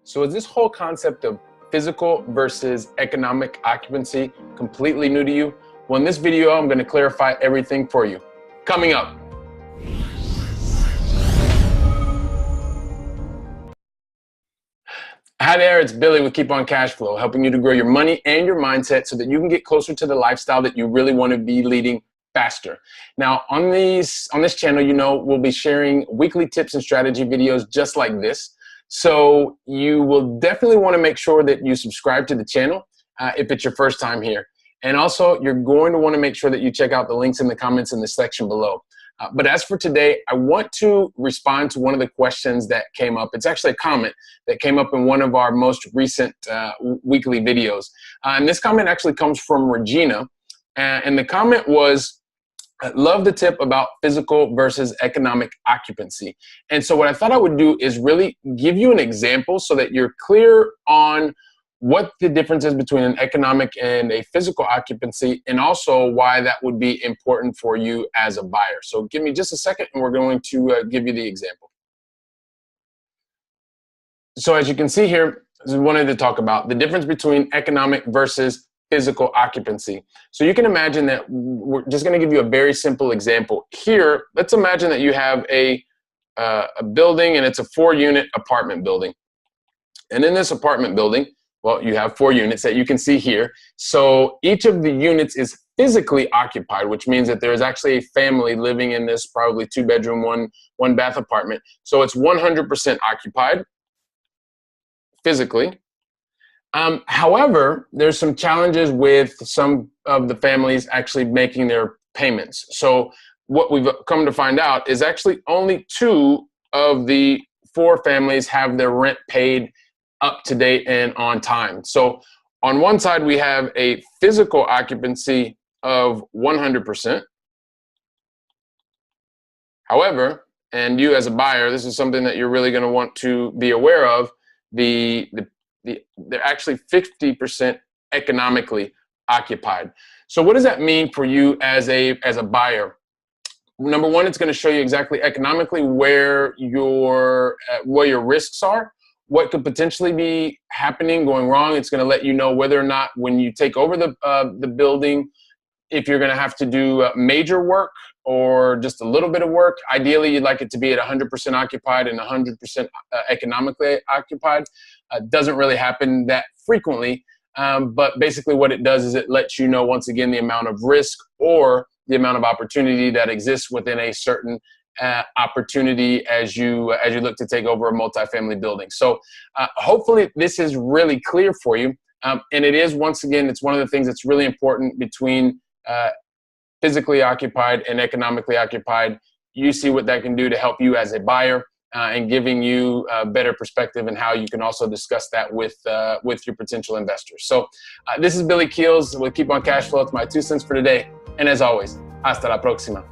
So is this whole concept of physical versus economic occupancy completely new to you? Well, in this video, I'm going to clarify everything for you. Coming up. Hi there, it's Billy with Keep On Cash Flow, helping you to grow your money and your mindset so that you can get closer to the lifestyle that you really want to be leading faster. Now, on this channel, we'll be sharing weekly tips and strategy videos just like this. So you will definitely want to make sure that you subscribe to the channel if it's your first time here. And also, you're going to want to make sure that you check out the links in the comments in the section below. But as for today, I want to respond to one of the questions that came up. It's actually a comment that came up in one of our most recent weekly videos. And this comment actually comes from Regina. And the comment was, I love the tip about physical versus economic occupancy. And so what I thought I would do is really give you an example so that you're clear on what the difference is between an economic and a physical occupancy, and also why that would be important for you as a buyer. So give me just a second and we're going to give you the example. So as you can see here, I wanted to talk about the difference between economic versus physical occupancy. So you can imagine that we're just going to give you a very simple example. Here, let's imagine that you have a building and it's a 4-unit apartment building. And in this apartment building, well, you have 4 units that you can see here. So each of the units is physically occupied, which means that there's actually a family living in this probably 2-bedroom, 1-bath apartment. So it's 100% occupied physically. However, there's some challenges with some of the families actually making their payments. So what we've come to find out is actually only 2 of the 4 families have their rent paid up to date and on time. So on one side, we have a physical occupancy of 100%. However, and you as a buyer, this is something that you're really going to want to be aware of, they're actually 50% economically occupied. So what does that mean for you as a buyer? Number one, it's going to show you exactly economically where your risks are, what could potentially be happening, going wrong. It's going to let you know whether or not when you take over the building, if you're going to have to do major work or just a little bit of work. Ideally, you'd like it to be at 100% occupied and 100% economically occupied. Doesn't really happen that frequently, but basically what it does is it lets you know, once again, the amount of risk or the amount of opportunity that exists within a certain opportunity as you look to take over a multifamily building. So hopefully this is really clear for you. And it is, once again, it's one of the things that's really important between physically occupied and economically occupied. You see what that can do to help you as a buyer and giving you a better perspective and how you can also discuss that with your potential investors. So this is Billy Keels with Keep On Cash Flow. It's my 2 cents for today. And as always, hasta la próxima.